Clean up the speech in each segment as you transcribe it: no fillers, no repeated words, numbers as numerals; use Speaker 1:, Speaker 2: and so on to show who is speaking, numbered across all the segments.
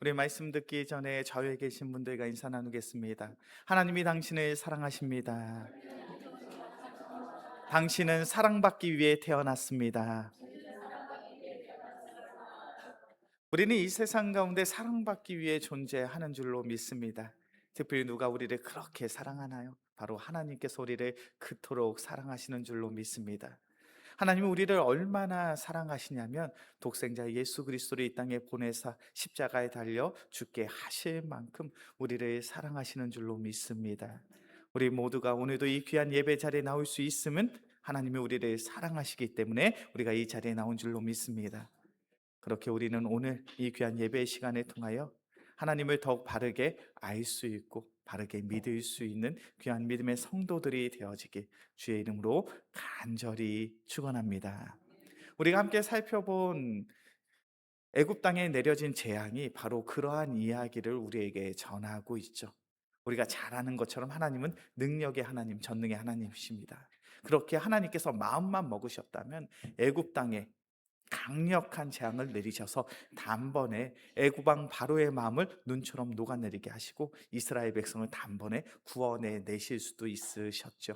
Speaker 1: 우리 말씀 듣기 전에 좌우에 계신 분들과 인사 나누겠습니다. 하나님이 당신을 사랑하십니다. 당신은 사랑받기 위해 태어났습니다. 우리는 이 세상 가운데 사랑받기 위해 존재하는 줄로 믿습니다. 특별히 누가 우리를 그렇게 사랑하나요? 바로 하나님께서 우리를 그토록 사랑하시는 줄로 믿습니다. 하나님은 우리를 얼마나 사랑하시냐면 독생자 예수 그리스도를 이 땅에 보내사 십자가에 달려 죽게 하실 만큼 우리를 사랑하시는 줄로 믿습니다. 우리 모두가 오늘도 이 귀한 예배 자리에 나올 수 있음은 하나님이 우리를 사랑하시기 때문에 우리가 이 자리에 나온 줄로 믿습니다. 그렇게 우리는 오늘 이 귀한 예배 시간을 통하여 하나님을 더욱 바르게 알 수 있고 바르게 믿을 수 있는 귀한 믿음의 성도들이 되어지길 주의 이름으로 간절히 축원합니다. 우리가 함께 살펴본 애굽 땅에 내려진 재앙이 바로 그러한 이야기를 우리에게 전하고 있죠. 우리가 잘 아는 것처럼 하나님은 능력의 하나님, 전능의 하나님이십니다. 그렇게 하나님께서 마음만 먹으셨다면 애굽 땅에 강력한 재앙을 내리셔서 단번에 애굽 왕 바로의 마음을 눈처럼 녹아내리게 하시고 이스라엘 백성을 단번에 구원해 내실 수도 있으셨죠.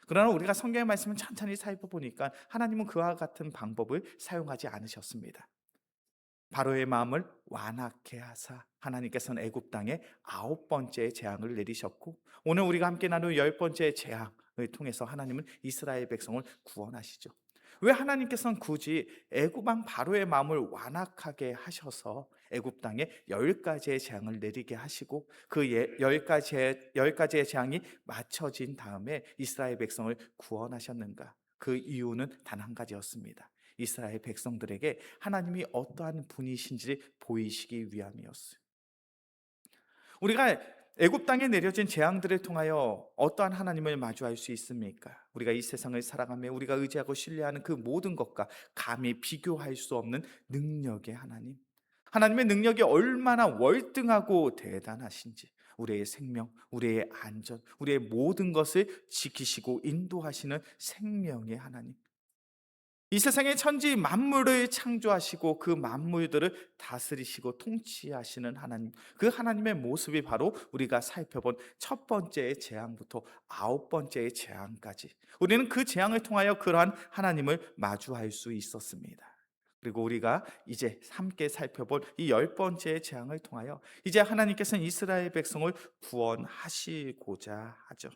Speaker 1: 그러나 우리가 성경의 말씀을 천천히 살펴보니까 하나님은 그와 같은 방법을 사용하지 않으셨습니다. 바로의 마음을 완악케 하사 하나님께서는 애굽 땅에 9번째 재앙을 내리셨고 오늘 우리가 함께 나눌 10번째 재앙을 통해서 하나님은 이스라엘 백성을 구원하시죠. 왜 하나님께서는 굳이 애굽 왕 바로의 마음을 완악하게 하셔서 애굽 땅에 10가지의 재앙을 내리게 하시고 그 10가지의 재앙이 맞춰진 다음에 이스라엘 백성을 구원하셨는가? 그 이유는 단 한 가지였습니다. 이스라엘 백성들에게 하나님이 어떠한 분이신지 보이시기 위함이었어요. 우리가 애굽 땅에 내려진 재앙들을 통하여 어떠한 하나님을 마주할 수 있습니까? 우리가 이 세상을 살아가며 우리가 의지하고 신뢰하는 그 모든 것과 감히 비교할 수 없는 능력의 하나님. 하나님의 능력이 얼마나 월등하고 대단하신지 우리의 생명, 우리의 안전, 우리의 모든 것을 지키시고 인도하시는 생명의 하나님. 이 세상의 천지 만물을 창조하시고 그 만물들을 다스리시고 통치하시는 하나님, 그 하나님의 모습이 바로 우리가 살펴본 첫 번째의 재앙부터 9번째의 재앙까지 우리는 그 재앙을 통하여 그러한 하나님을 마주할 수 있었습니다. 그리고 우리가 이제 함께 살펴볼 이 10번째의 재앙을 통하여 이제 하나님께서는 이스라엘 백성을 구원하시고자 하죠.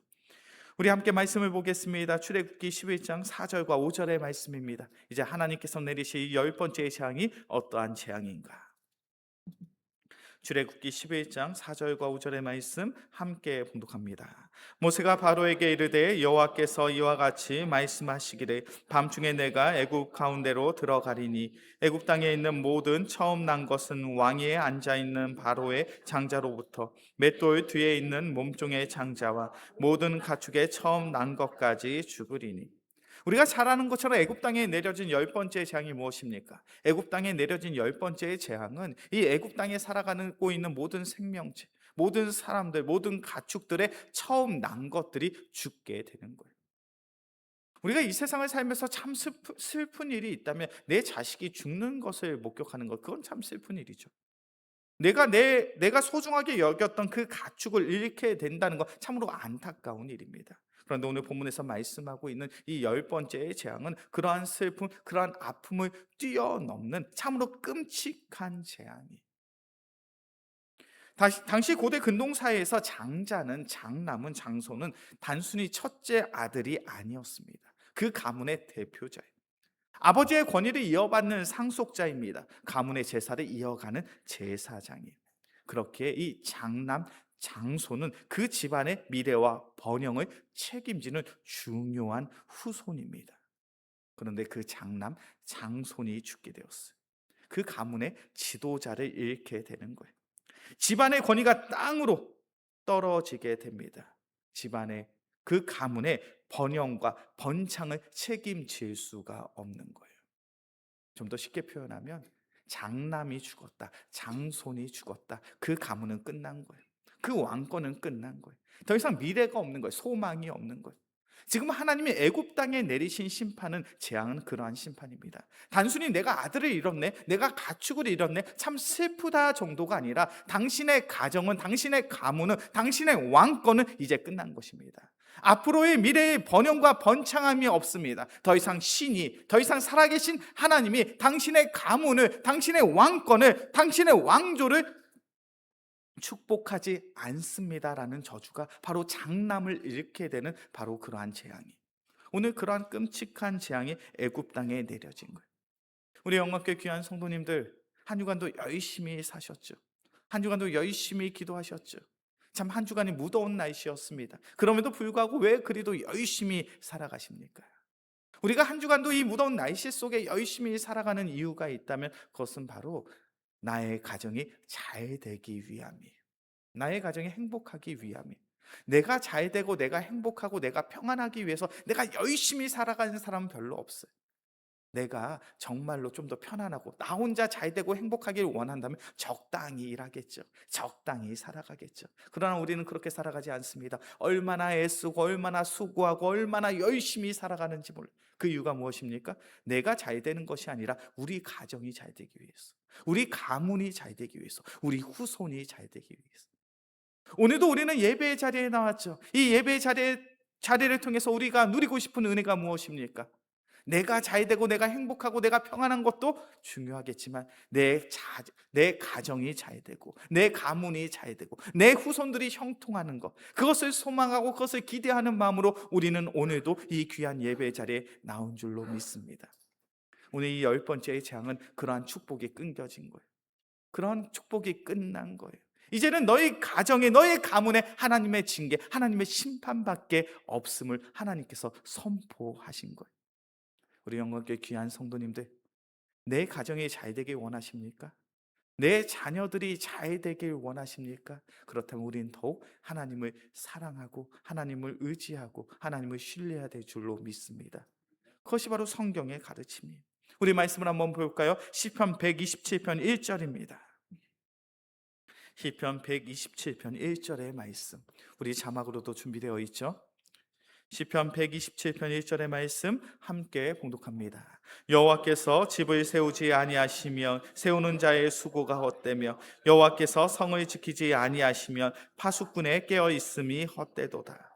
Speaker 1: 우리 함께 말씀을 보겠습니다. 출애굽기 11장 4절과 5절의 말씀입니다. 이제 하나님께서 내리실 이 10번째의 재앙이 어떠한 재앙인가? 출애굽기 11장 4절과 5절의 말씀 함께 봉독합니다. 모세가 바로에게 이르되 여호와께서 이와 같이 말씀하시기를 밤중에 내가 애굽 가운데로 들어가리니 애굽 땅에 있는 모든 처음 난 것은 왕위에 앉아 있는 바로의 장자로부터 맷돌 뒤에 있는 몸종의 장자와 모든 가축의 처음 난 것까지 죽으리니. 우리가 잘 아는 것처럼 애굽 땅에 내려진 10번째 재앙이 무엇입니까? 애굽 땅에 내려진 10번째의 재앙은 이 애굽 땅에 살아가고 있는 모든 생명체, 모든 사람들, 모든 가축들의 처음 난 것들이 죽게 되는 거예요. 우리가 이 세상을 살면서 참 슬픈 일이 있다면 내 자식이 죽는 것을 목격하는 것, 그건 참 슬픈 일이죠. 내가 소중하게 여겼던 그 가축을 잃게 된다는 것 참으로 안타까운 일입니다. 그런데 오늘 본문에서 말씀하고 있는 이 10번째의 재앙은 그러한 슬픔, 그러한 아픔을 뛰어넘는 참으로 끔찍한 재앙이. 당시 고대 근동사회에서 장남은 장소는 단순히 첫째 아들이 아니었습니다. 그 가문의 대표자예요. 아버지의 권위를 이어받는 상속자입니다. 가문의 제사를 이어가는 제사장이에요. 그렇게 이 장남, 장손은 그 집안의 미래와 번영을 책임지는 중요한 후손입니다. 그런데 그 장남, 장손이 죽게 되었어요. 그 가문의 지도자를 잃게 되는 거예요. 집안의 권위가 땅으로 떨어지게 됩니다. 집안의 그 가문의 번영과 번창을 책임질 수가 없는 거예요. 좀 더 쉽게 표현하면 장남이 죽었다, 장손이 죽었다. 그 가문은 끝난 거예요. 그 왕권은 끝난 거예요. 더 이상 미래가 없는 거예요. 소망이 없는 거예요. 지금 하나님이 애굽 땅에 내리신 심판은 재앙은 그러한 심판입니다. 단순히 내가 아들을 잃었네, 내가 가축을 잃었네, 참 슬프다 정도가 아니라 당신의 가정은, 당신의 가문은, 당신의 왕권은 이제 끝난 것입니다. 앞으로의 미래의 번영과 번창함이 없습니다. 더 이상 신이, 더 이상 살아계신 하나님이 당신의 가문을, 당신의 왕권을, 당신의 왕조를 축복하지 않습니다라는 저주가 바로 장남을 잃게 되는 바로 그러한 재앙이, 오늘 그러한 끔찍한 재앙이 애굽 땅에 내려진 거예요. 우리 영광교회 귀한 성도님들, 한 주간도 열심히 사셨죠. 한 주간도 열심히 기도하셨죠. 참 한 주간이 무더운 날씨였습니다. 그럼에도 불구하고 왜 그리도 열심히 살아가십니까? 우리가 한 주간도 이 무더운 날씨 속에 열심히 살아가는 이유가 있다면 그것은 바로 나의 가정이 잘 되기 위함이에요. 나의 가정이 행복하기 위함이에요. 내가 잘 되고 내가 행복하고 내가 평안하기 위해서 내가 열심히 살아가는 사람은 별로 없어요. 내가 정말로 좀 더 편안하고 나 혼자 잘 되고 행복하기를 원한다면 적당히 일하겠죠. 적당히 살아가겠죠. 그러나 우리는 그렇게 살아가지 않습니다. 얼마나 애쓰고 얼마나 수고하고 얼마나 열심히 살아가는지 몰라요. 그 이유가 무엇입니까? 내가 잘 되는 것이 아니라 우리 가정이 잘 되기 위해서, 우리 가문이 잘 되기 위해서, 우리 후손이 잘 되기 위해서. 오늘도 우리는 예배의 자리에 나왔죠. 이 예배의 자리를 통해서 우리가 누리고 싶은 은혜가 무엇입니까? 내가 잘 되고 내가 행복하고 내가 평안한 것도 중요하겠지만 내 가정이 잘 되고 내 가문이 잘 되고 내 후손들이 형통하는 것, 그것을 소망하고 그것을 기대하는 마음으로 우리는 오늘도 이 귀한 예배의 자리에 나온 줄로 믿습니다. 오늘 이 10번째의 재앙은 그러한 축복이 끊겨진 거예요. 그런 축복이 끝난 거예요. 이제는 너희 가정에, 너희 가문에 하나님의 징계, 하나님의 심판밖에 없음을 하나님께서 선포하신 거예요. 우리 영광교회 귀한 성도님들, 내 가정이 잘 되길 원하십니까? 내 자녀들이 잘 되길 원하십니까? 그렇다면 우리는 더욱 하나님을 사랑하고 하나님을 의지하고 하나님을 신뢰해야 될 줄로 믿습니다. 그것이 바로 성경의 가르침이에요. 우리 말씀을 한번 볼까요? 시편 127편 1절입니다. 시편 127편 1절의 말씀, 우리 자막으로도 준비되어 있죠. 시편 127편 1절의 말씀 함께 봉독합니다. 여호와께서 집을 세우지 아니하시면 세우는 자의 수고가 헛되며 여호와께서 성을 지키지 아니하시면 파수꾼의 깨어 있음이 헛되도다.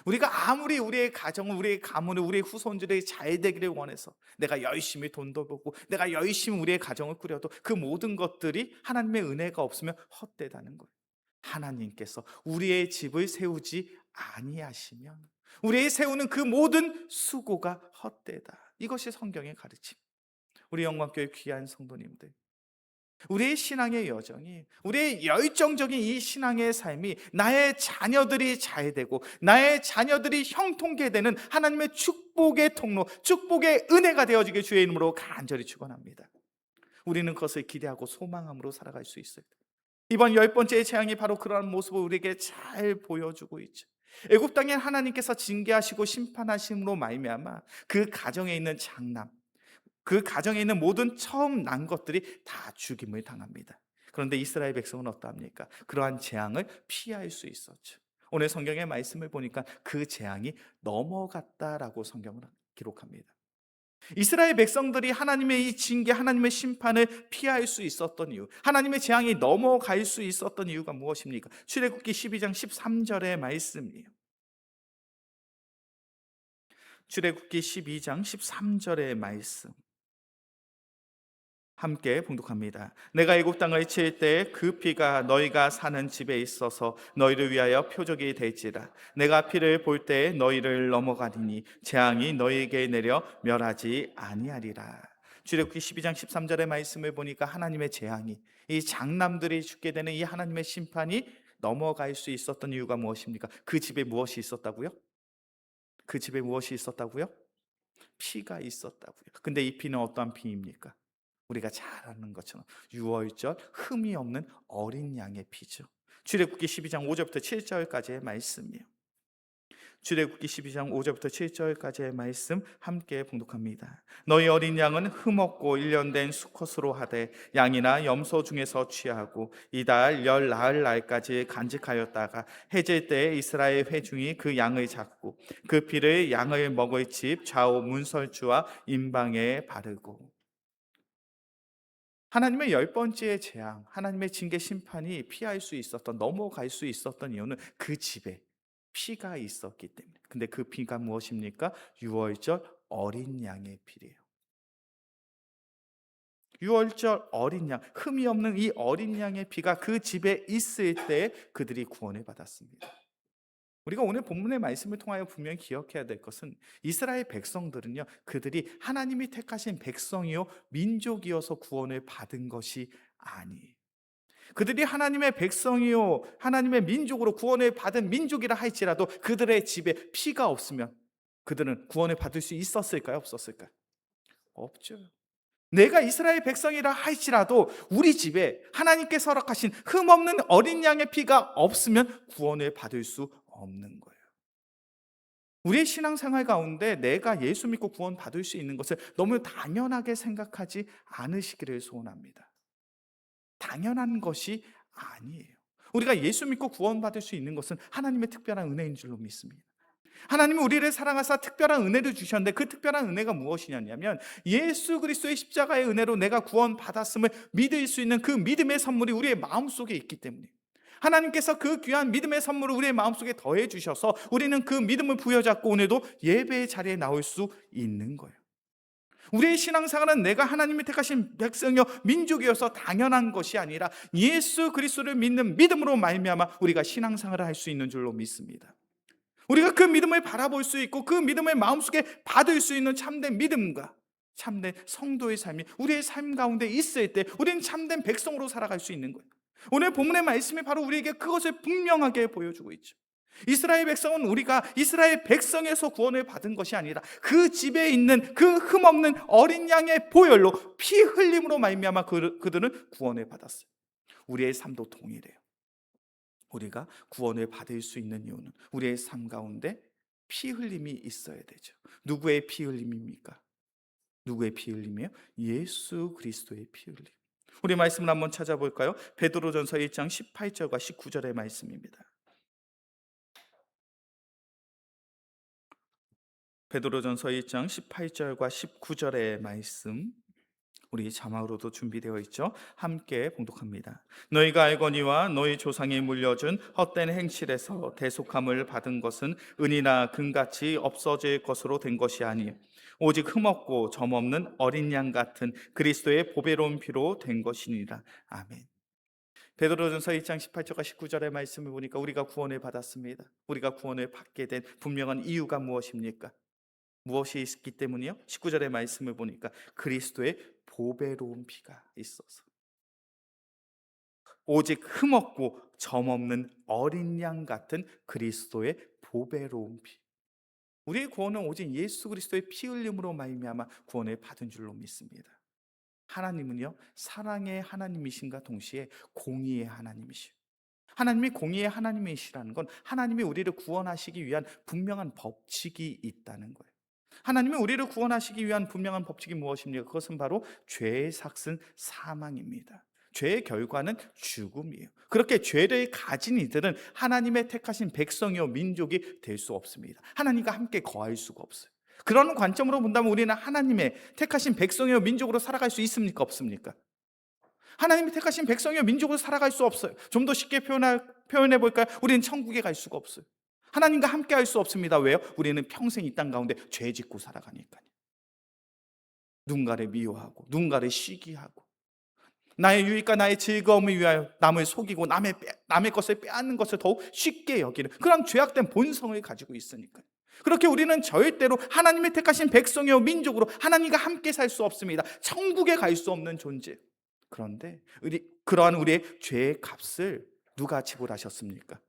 Speaker 1: 우리가 아무리 우리의 가정을, 우리의 가문을, 우리의 후손들이 잘 되기를 원해서 내가 열심히 돈도 벌고 내가 열심히 우리의 가정을 꾸려도 그 모든 것들이 하나님의 은혜가 없으면 헛되다는 거예요. 하나님께서 우리의 집을 세우지 아니하시면 우리의 세우는 그 모든 수고가 헛되다. 이것이 성경의 가르침. 우리 영광교회 귀한 성도님들, 우리의 신앙의 여정이, 우리의 열정적인 이 신앙의 삶이 나의 자녀들이 잘 되고 나의 자녀들이 형통케 되는 하나님의 축복의 통로, 축복의 은혜가 되어지길 주의 이름으로 간절히 축원합니다. 우리는 그것을 기대하고 소망함으로 살아갈 수 있어요. 이번 10번째의 재앙이 바로 그러한 모습을 우리에게 잘 보여주고 있죠. 애굽 땅에 하나님께서 징계하시고 심판하심으로 말미암아 그 가정에 있는 장남, 그 가정에 있는 모든 처음 난 것들이 다 죽임을 당합니다. 그런데 이스라엘 백성은 어떠합니까? 그러한 재앙을 피할 수 있었죠. 오늘 성경의 말씀을 보니까 그 재앙이 넘어갔다라고 성경은 기록합니다. 이스라엘 백성들이 하나님의 이 징계, 하나님의 심판을 피할 수 있었던 이유, 하나님의 재앙이 넘어갈 수 있었던 이유가 무엇입니까? 출애굽기 12장 13절의 말씀이에요. 출애굽기 12장 13절의 말씀 함께 봉독합니다. 내가 애굽 땅을 칠 때 그 피가 너희가 사는 집에 있어서 너희를 위하여 표적이 될지라. 내가 피를 볼 때 너희를 넘어가리니 재앙이 너희에게 내려 멸하지 아니하리라. 출애굽기 12장 13절의 말씀을 보니까 하나님의 재앙이, 이 장남들이 죽게 되는 이 하나님의 심판이 넘어갈 수 있었던 이유가 무엇입니까? 그 집에 무엇이 있었다고요? 그 집에 무엇이 있었다고요? 피가 있었다고요. 근데 이 피는 어떠한 피입니까? 우리가 잘 아는 것처럼 유월절 흠이 없는 어린 양의 피죠. 출애굽기 12장 5절부터 7절까지의 말씀이에요. 출애굽기 12장 5절부터 7절까지의 말씀 함께 봉독합니다. 너희 어린 양은 흠없고 1년 된 수컷으로 하되 양이나 염소 중에서 취하고 이달 열 나흘 날까지 간직하였다가 해질 때에 이스라엘 회중이 그 양을 잡고 그 피를 양을 먹을 집 좌우 문설주와 임방에 바르고. 하나님의 열 번째 재앙, 하나님의 징계 심판이 피할 수 있었던, 넘어갈 수 있었던 이유는 그 집에 피가 있었기 때문에. 근데 그 피가 무엇입니까? 유월절 어린 양의 피래요. 유월절 어린 양, 흠이 없는 이 어린 양의 피가 그 집에 있을 때 그들이 구원을 받았습니다. 우리가 오늘 본문의 말씀을 통하여 분명히 기억해야 될 것은 이스라엘 백성들은요, 그들이 하나님이 택하신 백성이요 민족이어서 구원을 받은 것이 아니에요. 그들이 하나님의 백성이요 하나님의 민족으로 구원을 받은 민족이라 할지라도 그들의 집에 피가 없으면 그들은 구원을 받을 수 있었을까요? 없었을까요? 없죠. 내가 이스라엘 백성이라 할지라도 우리 집에 하나님께서 허락하신 흠없는 어린 양의 피가 없으면 구원을 받을 수 없는 거예요. 우리의 신앙생활 가운데 내가 예수 믿고 구원 받을 수 있는 것을 너무 당연하게 생각하지 않으시기를 소원합니다. 당연한 것이 아니에요. 우리가 예수 믿고 구원받을 수 있는 것은 하나님의 특별한 은혜인 줄로 믿습니다. 하나님은 우리를 사랑하사 특별한 은혜를 주셨는데 그 특별한 은혜가 무엇이냐면 예수 그리스도의 십자가의 은혜로 내가 구원받았음을 믿을 수 있는 그 믿음의 선물이 우리의 마음속에 있기 때문에 하나님께서 그 귀한 믿음의 선물을 우리의 마음속에 더해 주셔서 우리는 그 믿음을 부여잡고 오늘도 예배의 자리에 나올 수 있는 거예요. 우리의 신앙생활은 내가 하나님이 택하신 백성이요 민족이어서 당연한 것이 아니라 예수 그리스도를 믿는 믿음으로 말미암아 우리가 신앙생활을 할 수 있는 줄로 믿습니다. 우리가 그 믿음을 바라볼 수 있고 그 믿음을 마음속에 받을 수 있는 참된 믿음과 참된 성도의 삶이 우리의 삶 가운데 있을 때 우리는 참된 백성으로 살아갈 수 있는 거예요. 오늘 본문의 말씀이 바로 우리에게 그것을 분명하게 보여주고 있죠. 이스라엘 백성은 우리가 이스라엘 백성에서 구원을 받은 것이 아니라 그 집에 있는 그 흠없는 어린 양의 보혈로 피 흘림으로 말미암아 그들은 구원을 받았어요. 우리의 삶도 동일해요. 우리가 구원을 받을 수 있는 이유는 우리의 삶 가운데 피 흘림이 있어야 되죠. 누구의 피 흘림입니까? 누구의 피 흘림이에요? 예수 그리스도의 피 흘림. 우리 말씀을 한번 찾아볼까요? 베드로전서 1장 18절과 19절의 말씀입니다. 베드로전서 1장 18절과 19절의 말씀, 우리 자막으로도 준비되어 있죠. 함께 봉독합니다. 너희가 알거니와 너희 조상이 물려준 헛된 행실에서 대속함을 받은 것은 은이나 금같이 없어질 것으로 된 것이 아니요 오직 흠없고 점없는 어린 양 같은 그리스도의 보배로운 피로 된 것이니라. 아멘. 베드로전서 1장 18절과 19절의 말씀을 보니까 우리가 구원을 받았습니다. 우리가 구원을 받게 된 분명한 이유가 무엇입니까? 무엇이 있기 때문이요? 19절의 말씀을 보니까 그리스도의 보배로운 피가 있어서, 오직 흠없고 점없는 어린 양 같은 그리스도의 보배로운 피. 우리의 구원은 오직 예수 그리스도의 피 흘림으로 말미암아 구원을 받은 줄로 믿습니다. 하나님은요 사랑의 하나님이신가 동시에 공의의 하나님이시오. 하나님이 공의의 하나님이시라는 건 하나님이 우리를 구원하시기 위한 분명한 법칙이 있다는 거예요. 하나님이 우리를 구원하시기 위한 분명한 법칙이 무엇입니까? 그것은 바로 죄의 삭은 사망입니다. 죄의 결과는 죽음이에요. 그렇게 죄를 가진 이들은 하나님의 택하신 백성이요 민족이 될 수 없습니다. 하나님과 함께 거할 수가 없어요. 그런 관점으로 본다면 우리는 하나님의 택하신 백성이요 민족으로 살아갈 수 있습니까? 없습니까? 하나님이 택하신 백성이요 민족으로 살아갈 수 없어요. 좀 더 쉽게 표현해 볼까요? 우리는 천국에 갈 수가 없어요. 하나님과 함께 할 수 없습니다. 왜요? 우리는 평생 이 땅 가운데 죄 짓고 살아가니까요. 누군가를 미워하고 누군가를 시기하고 나의 유익과 나의 즐거움을 위하여 남을 속이고 남의 것을 빼앗는 것을 더욱 쉽게 여기는 그런 죄악된 본성을 가지고 있으니까요. 그렇게 우리는 절대로 하나님의 택하신 백성이요 민족으로 하나님과 함께 살 수 없습니다. 천국에 갈 수 없는 존재. 그런데 그러한 우리의 죄의 값을 누가 지불하셨습니까?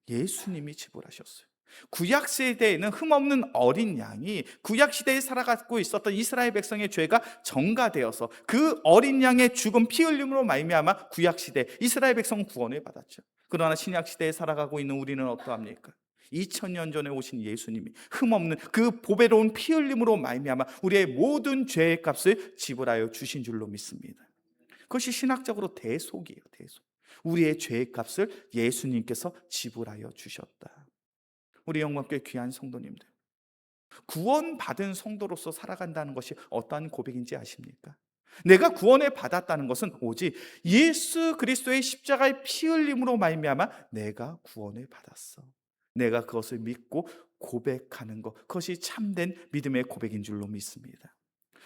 Speaker 1: 예수님이 지불하셨어요. 구약 시대에는 흠없는 어린 양이 구약 시대에 살아가고 있었던 이스라엘 백성의 죄가 전가되어서 그 어린 양의 죽음 피 흘림으로 말미암아 구약 시대 이스라엘 백성은 구원을 받았죠. 그러나 신약 시대에 살아가고 있는 우리는 어떠합니까? 2000년 전에 오신 예수님이 흠없는 그 보배로운 피 흘림으로 말미암아 우리의 모든 죄의 값을 지불하여 주신 줄로 믿습니다. 그것이 신학적으로 대속이에요. 대속. 우리의 죄의 값을 예수님께서 지불하여 주셨다. 우리 영광교회 귀한 성도님들, 구원받은 성도로서 살아간다는 것이 어떠한 고백인지 아십니까? 내가 구원을 받았다는 것은 오직 예수 그리스도의 십자가의 피 흘림으로 말미암아 내가 구원을 받았어. 내가 그것을 믿고 고백하는 것, 그것이 참된 믿음의 고백인 줄로 믿습니다.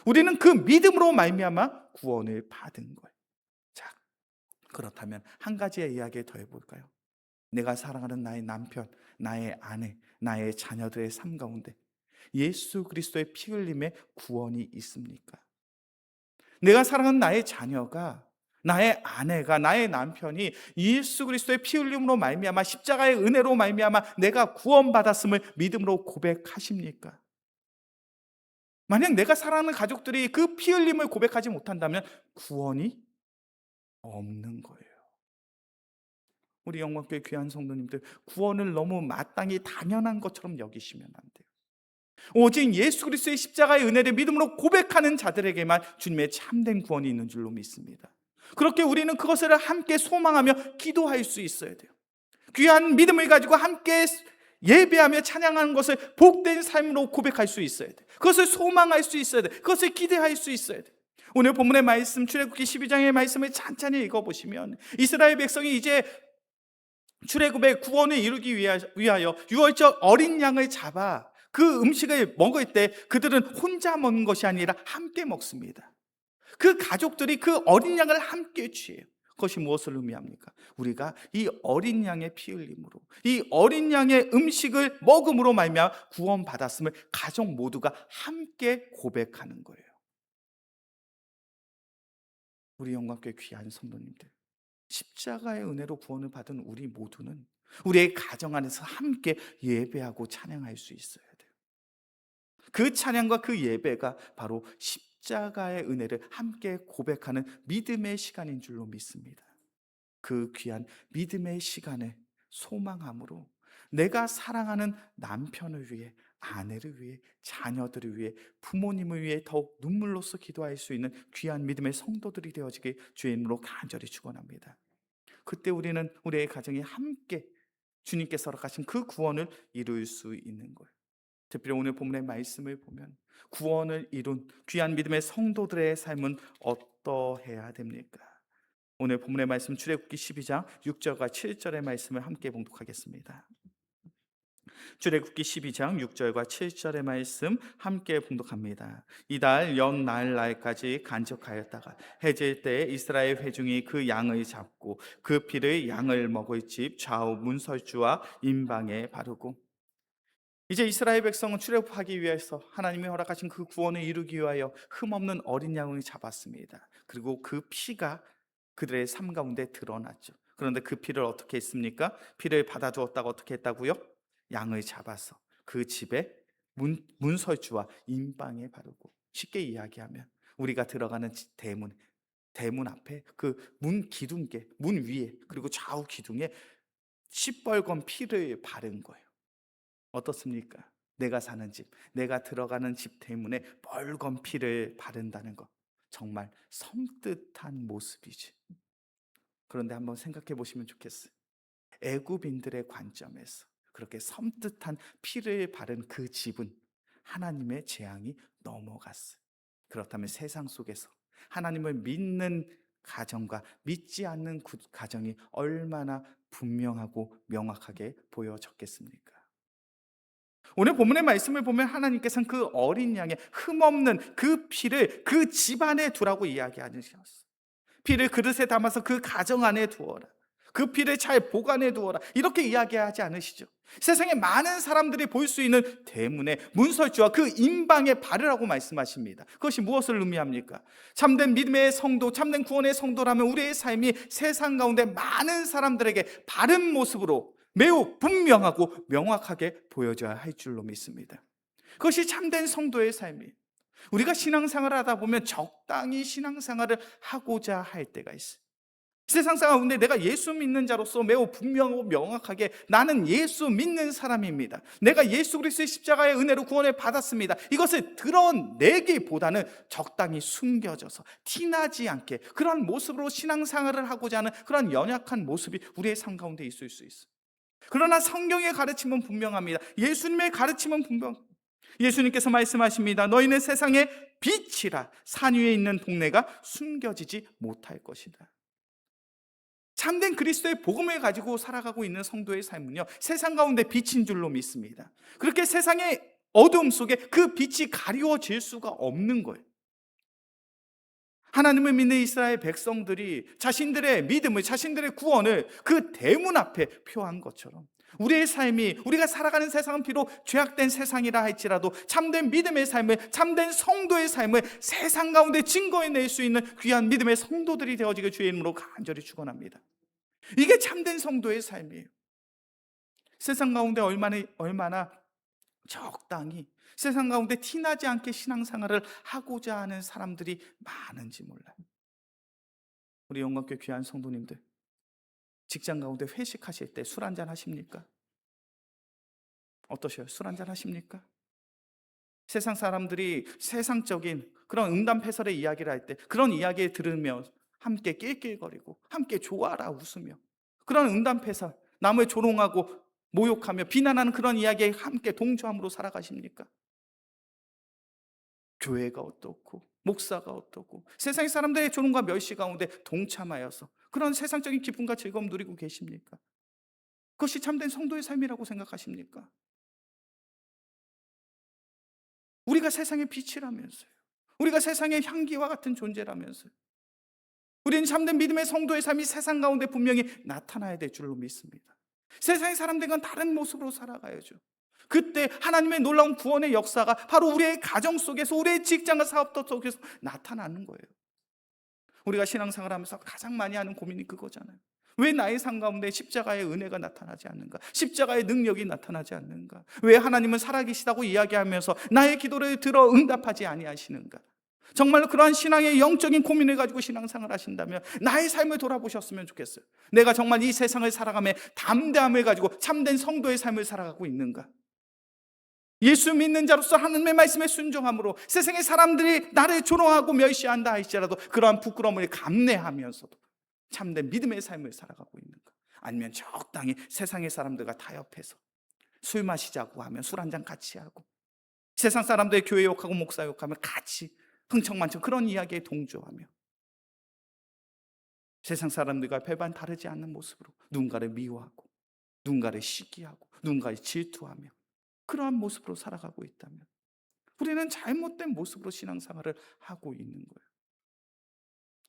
Speaker 1: 우리는 그 믿음으로 말미암아 구원을 받은 거예요. 자, 그렇다면 한 가지의 이야기 더 해볼까요? 내가 사랑하는 나의 남편, 나의 아내, 나의 자녀들의 삶 가운데 예수 그리스도의 피 흘림의 구원이 있습니까? 내가 사랑하는 나의 자녀가, 나의 아내가, 나의 남편이 예수 그리스도의 피 흘림으로 말미암아 십자가의 은혜로 말미암아 내가 구원받았음을 믿음으로 고백하십니까? 만약 내가 사랑하는 가족들이 그 피 흘림을 고백하지 못한다면 구원이 없는 거예요. 우리 영광교회 귀한 성도님들, 구원을 너무 마땅히 당연한 것처럼 여기시면 안 돼요. 오직 예수 그리스도의 십자가의 은혜를 믿음으로 고백하는 자들에게만 주님의 참된 구원이 있는 줄로 믿습니다. 그렇게 우리는 그것을 함께 소망하며 기도할 수 있어야 돼요. 귀한 믿음을 가지고 함께 예배하며 찬양하는 것을 복된 삶으로 고백할 수 있어야 돼요. 그것을 소망할 수 있어야 돼요. 그것을 기대할 수 있어야 돼요. 오늘 본문의 말씀, 출애굽기 12장의 말씀을 찬찬히 읽어보시면 이스라엘 백성이 이제 출애굽의 구원을 이루기 위하여 유월절 어린 양을 잡아 그 음식을 먹을 때 그들은 혼자 먹는 것이 아니라 함께 먹습니다. 그 가족들이 그 어린 양을 함께 취해요. 그것이 무엇을 의미합니까? 우리가 이 어린 양의 피 흘림으로, 이 어린 양의 음식을 먹음으로 말미암아 구원받았음을 가족 모두가 함께 고백하는 거예요. 우리 영광교회 귀한 성도님들, 십자가의 은혜로 구원을 받은 우리 모두는 우리의 가정 안에서 함께 예배하고 찬양할 수 있어야 돼요. 그 찬양과 그 예배가 바로 십자가의 은혜를 함께 고백하는 믿음의 시간인 줄로 믿습니다. 그 귀한 믿음의 시간에 소망함으로 내가 사랑하는 남편을 위해, 아내를 위해, 자녀들을 위해, 부모님을 위해 더욱 눈물로써 기도할 수 있는 귀한 믿음의 성도들이 되어지길 주의 이름으로 간절히 축원합니다. 그때 우리는 우리의 가정이 함께 주님께서 허락하신 그 구원을 이룰 수 있는 거예요. 특별히 오늘 본문의 말씀을 보면 구원을 이룬 귀한 믿음의 성도들의 삶은 어떠해야 됩니까? 오늘 본문의 말씀 출애굽기 12장 6절과 7절의 말씀을 함께 봉독하겠습니다. 출애굽기 12장 6절과 7절의 말씀 함께 봉독합니다. 이달 연날 날까지 간척하였다가 해질 때 이스라엘 회중이 그 양을 잡고 그 피를 양을 먹을 집 좌우 문설주와 임방에 바르고. 이제 이스라엘 백성은 출애굽하기 위해서 하나님이 허락하신 그 구원을 이루기 위하여 흠없는 어린 양을 잡았습니다. 그리고 그 피가 그들의 삶 가운데 드러났죠. 그런데 그 피를 어떻게 했습니까? 피를 받아주었다가 어떻게 했다고요? 양을 잡아서 그 집에 문설주와 임방에 바르고. 쉽게 이야기하면 우리가 들어가는 대문 앞에 그 문 기둥계, 문 위에, 그리고 좌우 기둥에 시뻘건 피를 바른 거예요. 어떻습니까? 내가 사는 집, 내가 들어가는 집 대문에 빨간 피를 바른다는 것, 정말 섬뜩한 모습이지. 그런데 한번 생각해 보시면 좋겠어요. 애굽인들의 관점에서 그렇게 섬뜩한 피를 바른 그 집은 하나님의 재앙이 넘어갔어요. 그렇다면 세상 속에서 하나님을 믿는 가정과 믿지 않는 가정이 얼마나 분명하고 명확하게 보여졌겠습니까? 오늘 본문의 말씀을 보면 하나님께서는 그 어린 양의 흠없는 그 피를 그 집안에 두라고 이야기하셨어요. 피를 그릇에 담아서 그 가정 안에 두어라. 그 피를 잘 보관해 두어라. 이렇게 이야기하지 않으시죠? 세상에 많은 사람들이 볼 수 있는 대문에 문설주와 그 임방에 바르라고 말씀하십니다. 그것이 무엇을 의미합니까? 참된 믿음의 성도, 참된 구원의 성도라면 우리의 삶이 세상 가운데 많은 사람들에게 바른 모습으로 매우 분명하고 명확하게 보여져야 할 줄로 믿습니다. 그것이 참된 성도의 삶이에요. 우리가 신앙생활을 하다 보면 적당히 신앙생활을 하고자 할 때가 있어요. 세상 가운데 내가 예수 믿는 자로서 매우 분명하고 명확하게 나는 예수 믿는 사람입니다. 내가 예수 그리스도의 십자가의 은혜로 구원을 받았습니다. 이것을 드러내기보다는 적당히 숨겨져서 티나지 않게 그런 모습으로 신앙생활을 하고자 하는 그런 연약한 모습이 우리의 삶 가운데 있을 수 있어요. 그러나 성경의 가르침은 분명합니다. 예수님의 가르침은 예수님께서 말씀하십니다. 너희는 세상의 빛이라. 산 위에 있는 동네가 숨겨지지 못할 것이다. 참된 그리스도의 복음을 가지고 살아가고 있는 성도의 삶은요, 세상 가운데 빛인 줄로 믿습니다. 그렇게 세상의 어두움 속에 그 빛이 가리워질 수가 없는 거예요. 하나님을 믿는 이스라엘 백성들이 자신들의 믿음을, 자신들의 구원을 그 대문 앞에 표한 것처럼 우리의 삶이, 우리가 살아가는 세상은 비록 죄악된 세상이라 할지라도 참된 믿음의 삶을, 참된 성도의 삶을 세상 가운데 증거해낼 수 있는 귀한 믿음의 성도들이 되어지길 주의 이름으로 간절히 축원합니다. 이게 참된 성도의 삶이에요. 세상 가운데 얼마나 적당히 세상 가운데 티나지 않게 신앙생활을 하고자 하는 사람들이 많은지 몰라요. 우리 영광교회 귀한 성도님들, 직장 가운데 회식하실 때 술 한잔 하십니까? 어떠셔요? 술 한잔 하십니까? 세상 사람들이 세상적인 그런 응답해설의 이야기를 할 때 그런 이야기 들으며 함께 낄낄거리고 함께 좋아라 웃으며 그런 응답해설, 남을 조롱하고 모욕하며 비난하는 그런 이야기에 함께 동조함으로 살아가십니까? 교회가 어떻고 목사가 어떻고 세상의 사람들의 조롱과 멸시 가운데 동참하여서 그런 세상적인 기쁨과 즐거움 누리고 계십니까? 그것이 참된 성도의 삶이라고 생각하십니까? 우리가 세상의 빛이라면서요. 우리가 세상의 향기와 같은 존재라면서요. 우리는 참된 믿음의 성도의 삶이 세상 가운데 분명히 나타나야 될 줄로 믿습니다. 세상의 사람들과는 다른 모습으로 살아가야죠. 그때 하나님의 놀라운 구원의 역사가 바로 우리의 가정 속에서, 우리의 직장과 사업터 속에서 나타나는 거예요. 우리가 신앙생활하면서 가장 많이 하는 고민이 그거잖아요. 왜 나의 삶 가운데 십자가의 은혜가 나타나지 않는가? 십자가의 능력이 나타나지 않는가? 왜 하나님은 살아계시다고 이야기하면서 나의 기도를 들어 응답하지 아니하시는가? 정말로 그러한 신앙의 영적인 고민을 가지고 신앙생활 하신다면 나의 삶을 돌아보셨으면 좋겠어요. 내가 정말 이 세상을 살아가며 담대함을 가지고 참된 성도의 삶을 살아가고 있는가? 예수 믿는 자로서 하나님의 말씀에 순종함으로 세상의 사람들이 나를 조롱하고 멸시한다 할지라도 그러한 부끄러움을 감내하면서도 참된 믿음의 삶을 살아가고 있는가? 아니면 적당히 세상의 사람들과 타협해서 술 마시자고 하면 술 한잔 같이 하고 세상 사람들의 교회 욕하고 목사 욕하면 같이 흥청만청 그런 이야기에 동조하며 세상 사람들과 별반 다르지 않는 모습으로 누군가를 미워하고 누군가를 시기하고 누군가를 질투하며 그러한 모습으로 살아가고 있다면 우리는 잘못된 모습으로 신앙생활을 하고 있는 거예요.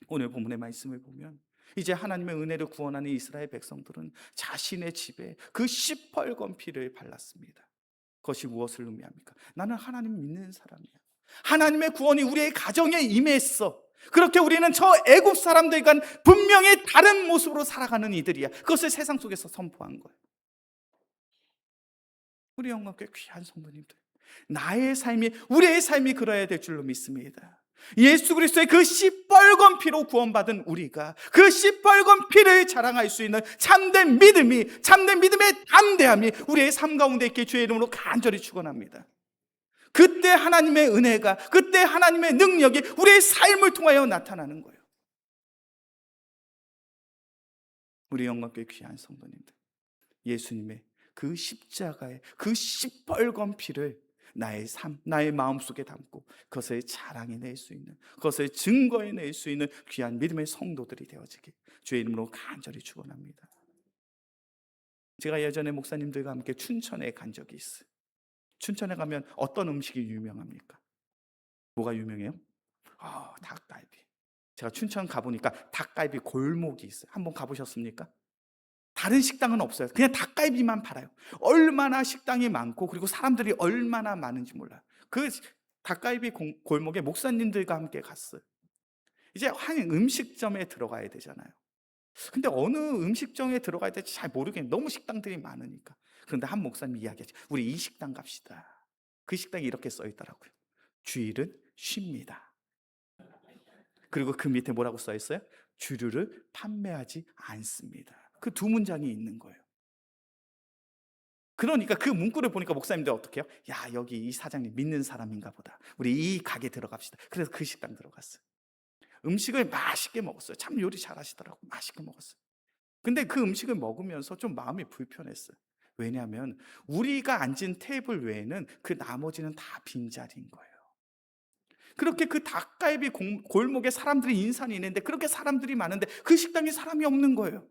Speaker 1: 오늘 본문의 말씀을 보면 이제 하나님의 은혜를 구원하는 이스라엘 백성들은 자신의 집에 그 시뻘건 피를 발랐습니다. 그것이 무엇을 의미합니까? 나는 하나님 믿는 사람이야. 하나님의 구원이 우리의 가정에 임했어. 그렇게 우리는 저 애굽 사람들과는 분명히 다른 모습으로 살아가는 이들이야. 그것을 세상 속에서 선포한 거예요. 우리 영광교회 귀한 성도님들, 나의 삶이, 우리의 삶이 그래야 될 줄로 믿습니다. 예수 그리스도의 그 시뻘건 피로 구원받은 우리가 그 시뻘건 피를 자랑할 수 있는 참된 믿음이, 참된 믿음의 담대함이 우리의 삶 가운데 있게 주의 이름으로 간절히 축원합니다. 그때 하나님의 은혜가, 그때 하나님의 능력이 우리의 삶을 통하여 나타나는 거예요. 우리 영광교회 귀한 성도님들, 예수님의 그 십자가의 그 시뻘건 피를 나의 삶, 나의 마음속에 담고 그것을 자랑해낼 수 있는, 그것을 증거해낼 수 있는 귀한 믿음의 성도들이 되어지길 주의 이름으로 간절히 축원합니다. 제가 예전에 목사님들과 함께 춘천에 간 적이 있어요. 춘천에 가면 어떤 음식이 유명합니까? 뭐가 유명해요? 닭갈비. 제가 춘천 가보니까 닭갈비 골목이 있어요. 한번 가보셨습니까? 다른 식당은 없어요. 그냥 닭갈비만 팔아요. 얼마나 식당이 많고 그리고 사람들이 얼마나 많은지 몰라요. 그 닭갈비 골목에 목사님들과 함께 갔어요. 이제 한 음식점에 들어가야 되잖아요. 근데 어느 음식점에 들어가야 될지 잘 모르겠는데 너무 식당들이 많으니까. 그런데 한 목사님이 이야기하죠. 우리 이 식당 갑시다. 그 식당이 이렇게 써 있더라고요. 주일은 쉽니다. 그리고 그 밑에 뭐라고 써 있어요? 주류를 판매하지 않습니다. 그 두 문장이 있는 거예요. 그러니까 그 문구를 보니까 목사님들 어떻게 해요? 야, 여기 이 사장님 믿는 사람인가 보다. 우리 이 가게 들어갑시다. 그래서 그 식당 들어갔어요. 음식을 맛있게 먹었어요. 참 요리 잘하시더라고. 맛있게 먹었어요. 근데 그 음식을 먹으면서 좀 마음이 불편했어요. 왜냐하면 우리가 앉은 테이블 외에는 그 나머지는 다 빈자리인 거예요. 그렇게 그 닭갈비 골목에 사람들이 인산이 있는데 그렇게 사람들이 많은데 그 식당에 사람이 없는 거예요.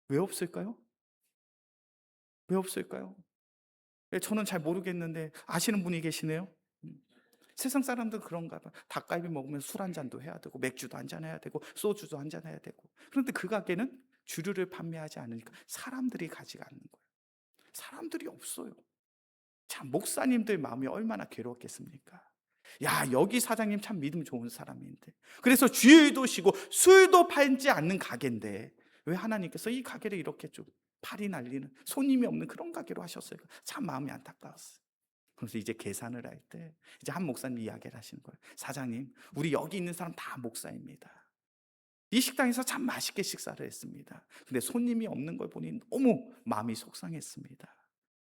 Speaker 1: 왜 없을까요? 왜 없을까요? 예, 저는 잘 모르겠는데 아시는 분이 계시네요. 음. 세상 사람들은 그런가 봐. 닭갈비 먹으면 술 한 잔도 해야 되고 맥주도 한 잔 해야 되고 소주도 한 잔 해야 되고. 그런데 그 가게는 주류를 판매하지 않으니까 사람들이 가지 않는 거예요. 사람들이 없어요. 참 목사님들 마음이 얼마나 괴로웠겠습니까? 야, 여기 사장님 참 믿음 좋은 사람인데. 그래서 주일도 쉬고 술도 팔지 않는 가게인데 왜 하나님께서 이 가게를 이렇게 좀 팔이 날리는 손님이 없는 그런 가게로 하셨어요? 참 마음이 안타까웠어요. 그래서 이제 계산을 할 때 이제 한 목사님이 이야기를 하시는 거예요. 사장님, 우리 여기 있는 사람 다 목사입니다. 이 식당에서 참 맛있게 식사를 했습니다. 근데 손님이 없는 걸 보니 너무 마음이 속상했습니다.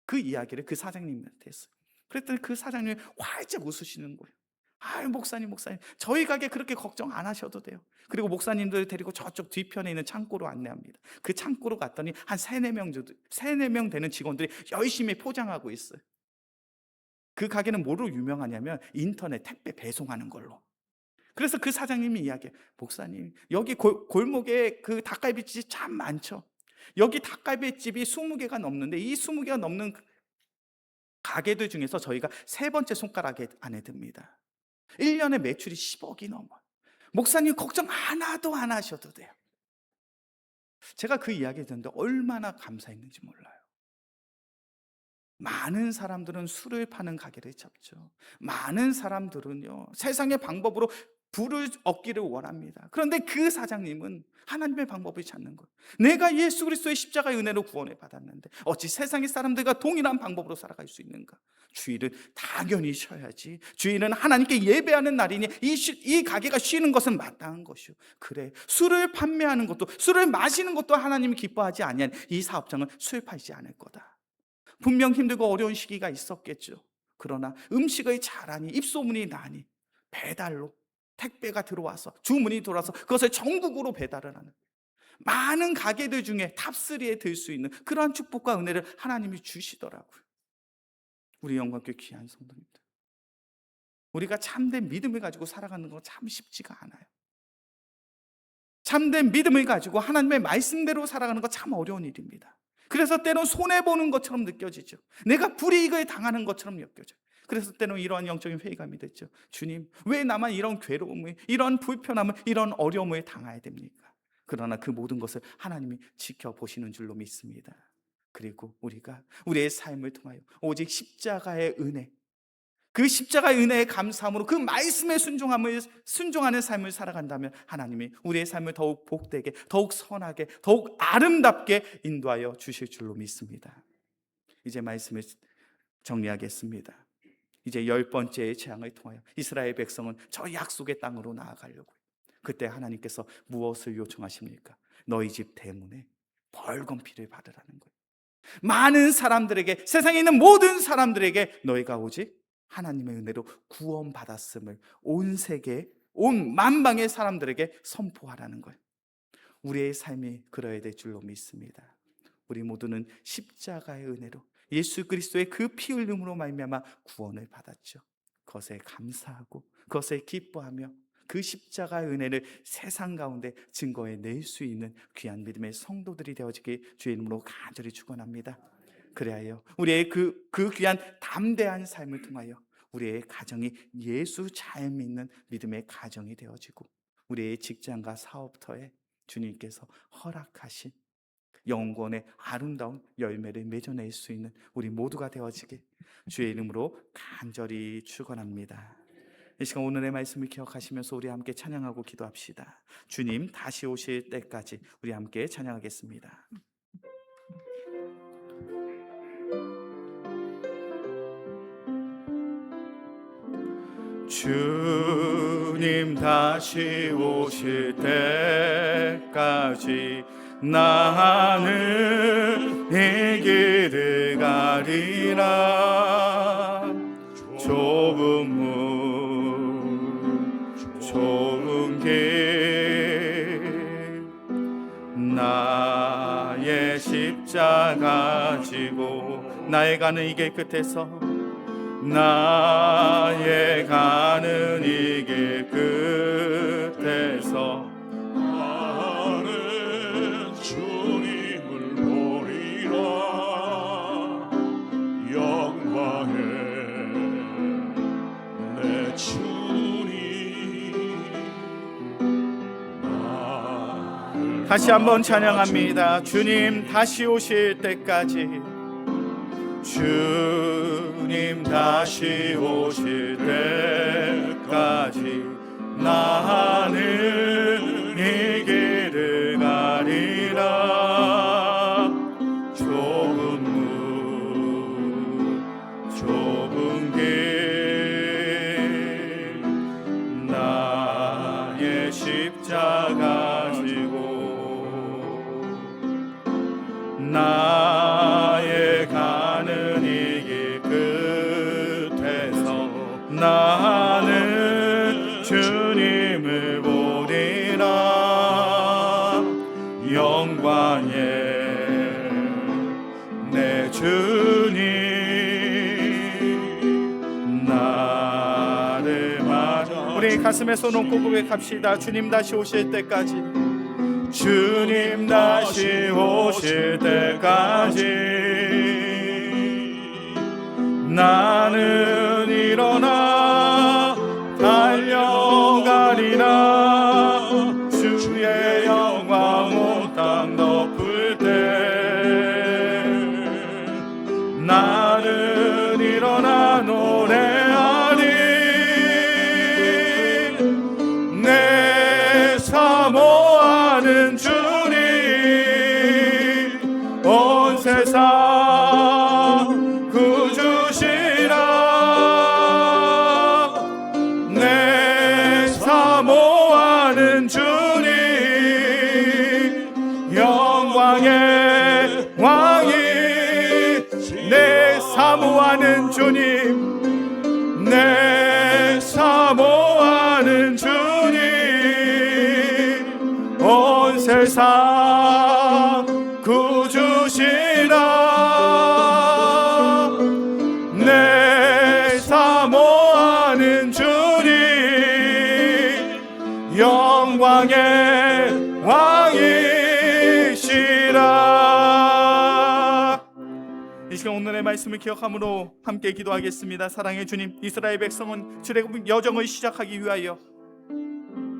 Speaker 1: 그 이야기를 그 사장님한테 했어요. 그랬더니 그 사장님이 활짝 웃으시는 거예요. 아유, 목사님, 목사님, 저희 가게 그렇게 걱정 안 하셔도 돼요. 그리고 목사님들 데리고 저쪽 뒤편에 있는 창고로 안내합니다. 그 창고로 갔더니 한 세네 명 되는 직원들이 열심히 포장하고 있어요. 그 가게는 뭐로 유명하냐면 인터넷 택배 배송하는 걸로. 그래서 그 사장님이 이야기해요. 목사님, 여기 골목에 그 닭갈비집이 참 많죠. 여기 닭갈비집이 20개가 넘는데 이 20개가 넘는 가게들 중에서 저희가 세 번째 손가락 안에 듭니다. 1년에 매출이 10억이 넘어요. 목사님 걱정 하나도 안 하셔도 돼요. 제가 그 이야기 듣는데 얼마나 감사했는지 몰라요. 많은 사람들은 술을 파는 가게를 잡죠. 많은 사람들은요, 세상의 방법으로 부를 얻기를 원합니다. 그런데 그 사장님은 하나님의 방법을 찾는 거예요. 내가 예수 그리스도의 십자가의 은혜로 구원을 받았는데 어찌 세상의 사람들과 동일한 방법으로 살아갈 수 있는가? 주일은 당연히 쉬어야지. 주일은 하나님께 예배하는 날이니 이 가게가 쉬는 것은 마땅한 것이요. 그래, 술을 판매하는 것도, 술을 마시는 것도 하나님이 기뻐하지 아니한 이 사업장은 술 팔지 않을 거다. 분명 힘들고 어려운 시기가 있었겠죠. 그러나 음식을 잘하니, 입소문이 나니 배달로 택배가 들어와서, 주문이 들어와서 그것을 전국으로 배달을 하는 많은 가게들 중에 탑3에 들 수 있는 그러한 축복과 은혜를 하나님이 주시더라고요. 우리 영광교회 귀한 성도님들, 우리가 참된 믿음을 가지고 살아가는 거 참 쉽지가 않아요. 참된 믿음을 가지고 하나님의 말씀대로 살아가는 거 참 어려운 일입니다. 그래서 때론 손해보는 것처럼 느껴지죠. 내가 불이익을 당하는 것처럼 느껴져요. 그래서 때론 이러한 영적인 회의감이 됐죠. 주님, 왜 나만 이런 괴로움을, 이런 불편함을, 이런 어려움을 당해야 됩니까? 그러나 그 모든 것을 하나님이 지켜보시는 줄로 믿습니다. 그리고 우리가 우리의 삶을 통하여 오직 십자가의 은혜, 그 십자가의 은혜의 감사함으로 그 말씀에 순종하는 삶을 살아간다면 하나님이 우리의 삶을 더욱 복되게, 더욱 선하게, 더욱 아름답게 인도하여 주실 줄로 믿습니다. 이제 말씀을 정리하겠습니다. 이제 10번째의 재앙을 통하여 이스라엘 백성은 저 약속의 땅으로 나아가려고요. 그때 하나님께서 무엇을 요청하십니까? 너희 집 대문에 벌건 피를 바르라는 거예요. 많은 사람들에게, 세상에 있는 모든 사람들에게 너희가 오직 하나님의 은혜로 구원받았음을 온 세계, 온 만방의 사람들에게 선포하라는 거예요. 우리의 삶이 그러야 될 줄로 믿습니다. 우리 모두는 십자가의 은혜로 예수 그리스도의 그 피 흘림으로 말미암아 구원을 받았죠. 그것에 감사하고 그것에 기뻐하며 그 십자가의 은혜를 세상 가운데 증거해 낼 수 있는 귀한 믿음의 성도들이 되어지길 주의 이름으로 간절히 축원합니다. 그래야 우리의 그 귀한 담대한 삶을 통하여 우리의 가정이 예수 잘 믿는 믿음의 가정이 되어지고 우리의 직장과 사업터에 주님께서 허락하신 영원의 아름다운 열매를 맺어낼 수 있는 우리 모두가 되어지길 주의 이름으로 간절히 축원합니다. 이 시간 오늘의 말씀을 기억하시면서 우리 함께 찬양하고 기도합시다. 주님 다시 오실 때까지 우리 함께 찬양하겠습니다. 주 주님 다시 오실 때까지 나는 이 길을 가리라. 좁은 문 좁은 길 나의 십자가 지고 나의 가는 이 길 끝에서 나의 가는 이 길 끝에서
Speaker 2: 나는 주님을 보리라. 영광의 내 주님.
Speaker 1: 다시 한번 찬양합니다. 주님 다시 오실 때까지, 주님 다시 오실 때까지 나는 이 길을 가리라. 좁은 문 좁은 길 나의 십자가 지고 나의 가는 이 길 끝에서 나는 주님을 보리라. 영광의 내 주님 나를 맞아. 우리 가슴에 손 얹고 고백합시다. 주님 다시 오실 때까지, 주님 다시 오실 때까지 나는 일어나 달려가리라. 주의 영광 온 땅 덮을 때 나는 일어나 노래하리. 내 사모하는 주님 온 세상 구주시라. 내 사모하는 주님 영광의 왕이, 내 사모하는 주님, 내 사모하는 주님 온 세상 구주시라. 내 사모하는 주님 영광의 왕이시라. 이 시간 오늘의 말씀을 기억함으로 함께 기도하겠습니다. 사랑의 주님, 이스라엘 백성은 출애굽 여정을 시작하기 위하여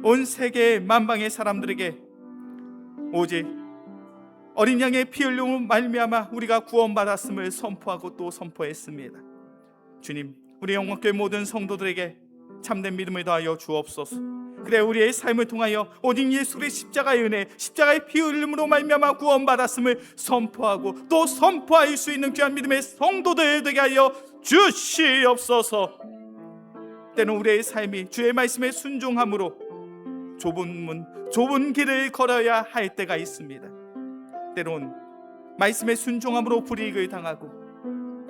Speaker 1: 온 세계 만방의 사람들에게 오직 어린 양의 피 흘림으로 말미암아 우리가 구원받았음을 선포하고 또 선포했습니다. 주님, 우리 영광교회 모든 성도들에게 참된 믿음을 더하여 주옵소서. 그래 우리의 삶을 통하여 오직 예수 그리스도의 십자가의 은혜, 십자가의 피 흘림으로 말미암아 구원받았음을 선포하고 또 선포할 수 있는 귀한 믿음의 성도들 되게 하여 주시옵소서. 때는 우리의 삶이 주의 말씀에 순종함으로 좁은 문, 좁은 길을 걸어야 할 때가 있습니다. 때론 말씀에 순종함으로 불이익을 당하고,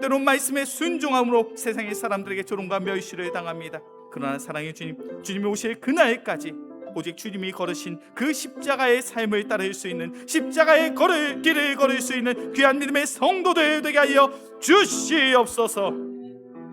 Speaker 1: 때론 말씀에 순종함으로 세상의 사람들에게 조롱과 멸시를 당합니다. 그러나 사랑의 주님, 주님이 오실 그날까지 오직 주님이 걸으신 그 십자가의 삶을 따를 수 있는, 십자가의 길을 걸을 수 있는 귀한 믿음의 성도들 되게 하여 주시옵소서.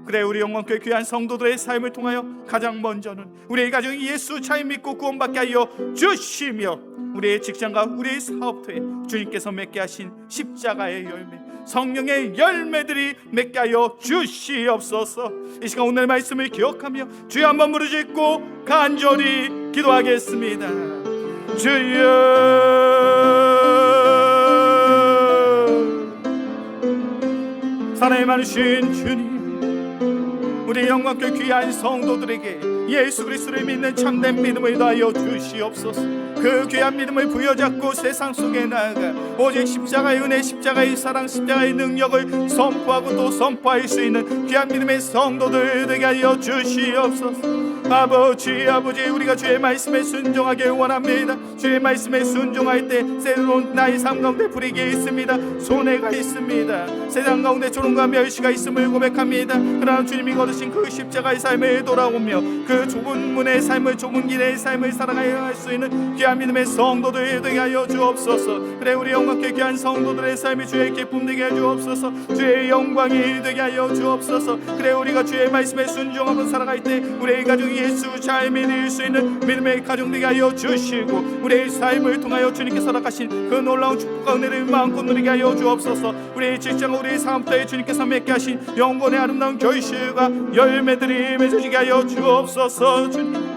Speaker 1: 그래 우리 영광교회 귀한 성도들의 삶을 통하여 가장 먼저는 우리의 가정이 예수 잘 믿고 구원받게 하여 주시며, 우리의 직장과 우리의 사업터에 주님께서 맺게 하신 십자가의 열매, 성령의 열매들이 맺게 하여 주시옵소서. 이 시간 오늘 말씀을 기억하며 주여 한번 무릎짓고 간절히 기도하겠습니다. 주여, 사랑이 많으신 주님, 우리 영광교회 귀한 성도들에게 예수 그리스도를 믿는 참된 믿음을 더하여 주시옵소서. 그 귀한 믿음을 부여잡고 세상 속에 나아가 오직 십자가의 은혜, 십자가의 사랑, 십자가의 능력을 선포하고 또 선포할 수 있는 귀한 믿음의 성도들 되게 하여 주시옵소서. 아버지 우리가 주의 말씀에 순종하길 원합니다. 주의 말씀에 순종할 때 새로운 나의 삶 가운데 불이익이 있습니다. 손해가 있습니다. 세상 가운데 조롱과 멸시가 있음을 고백합니다. 그러나 주님이 거두신 그 십자가의 삶에 돌아오며 그 좁은 문의 삶을, 좁은 길의 삶을 살아가야 할 수 있는 귀한 믿음의 성도들 되게 하여 주옵소서. 그래 우리 영광께 귀한 성도들의 삶이 주의 기쁨 되게 하여 주옵소서. 주의 영광이 되게 하여 주옵소서. 그래 우리가 주의 말씀에 순종하며 살아갈 때 우리의 가정이 예수 잘 믿을 수 있는 믿음의 가정 되게 하여 주시고, 우리의 삶을 통하여 주님께서 허락하신 그 놀라운 축복과 은혜를 마음껏 누리게 하여 주옵소서. 우리의 직장, 우리의 사업터에 주님께서 맺게 하신 영혼의 아름다운 결실과 열매들이 맺어지게 하여 주옵소서. 주님,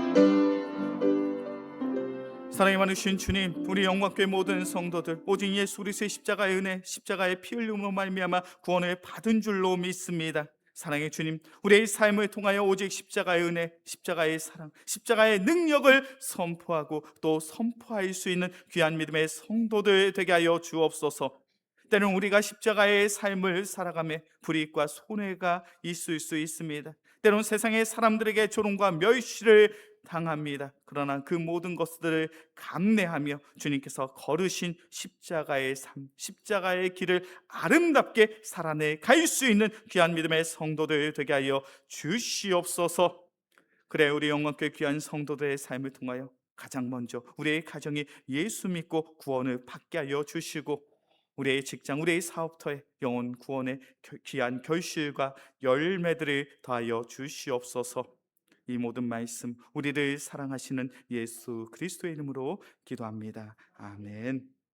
Speaker 1: 사랑이 많으신 주님, 우리 영광교회 모든 성도들 오직 예수 그리스도의 십자가의 은혜, 십자가의 피 흘림으로 말미암아 구원을 받은 줄로 믿습니다. 사랑의 주님, 우리의 삶을 통하여 오직 십자가의 은혜, 십자가의 사랑, 십자가의 능력을 선포하고 또 선포할 수 있는 귀한 믿음의 성도들 되게 하여 주옵소서. 때는 우리가 십자가의 삶을 살아가며 불이익과 손해가 있을 수 있습니다. 때론 세상의 사람들에게 조롱과 멸시를 당합니다. 그러나 그 모든 것들을 감내하며 주님께서 걸으신 십자가의 삶, 십자가의 길을 아름답게 살아내 갈 수 있는 귀한 믿음의 성도들 되게 하여 주시옵소서. 그래 우리 영광교회 귀한 성도들의 삶을 통하여 가장 먼저 우리의 가정이 예수 믿고 구원을 받게 하여 주시고, 우리의 직장, 우리의 사업터에 영혼 구원의 귀한 결실과 열매들을 더하여 주시옵소서. 이 모든 말씀 우리를 사랑하시는 예수 그리스도의 이름으로 기도합니다. 아멘.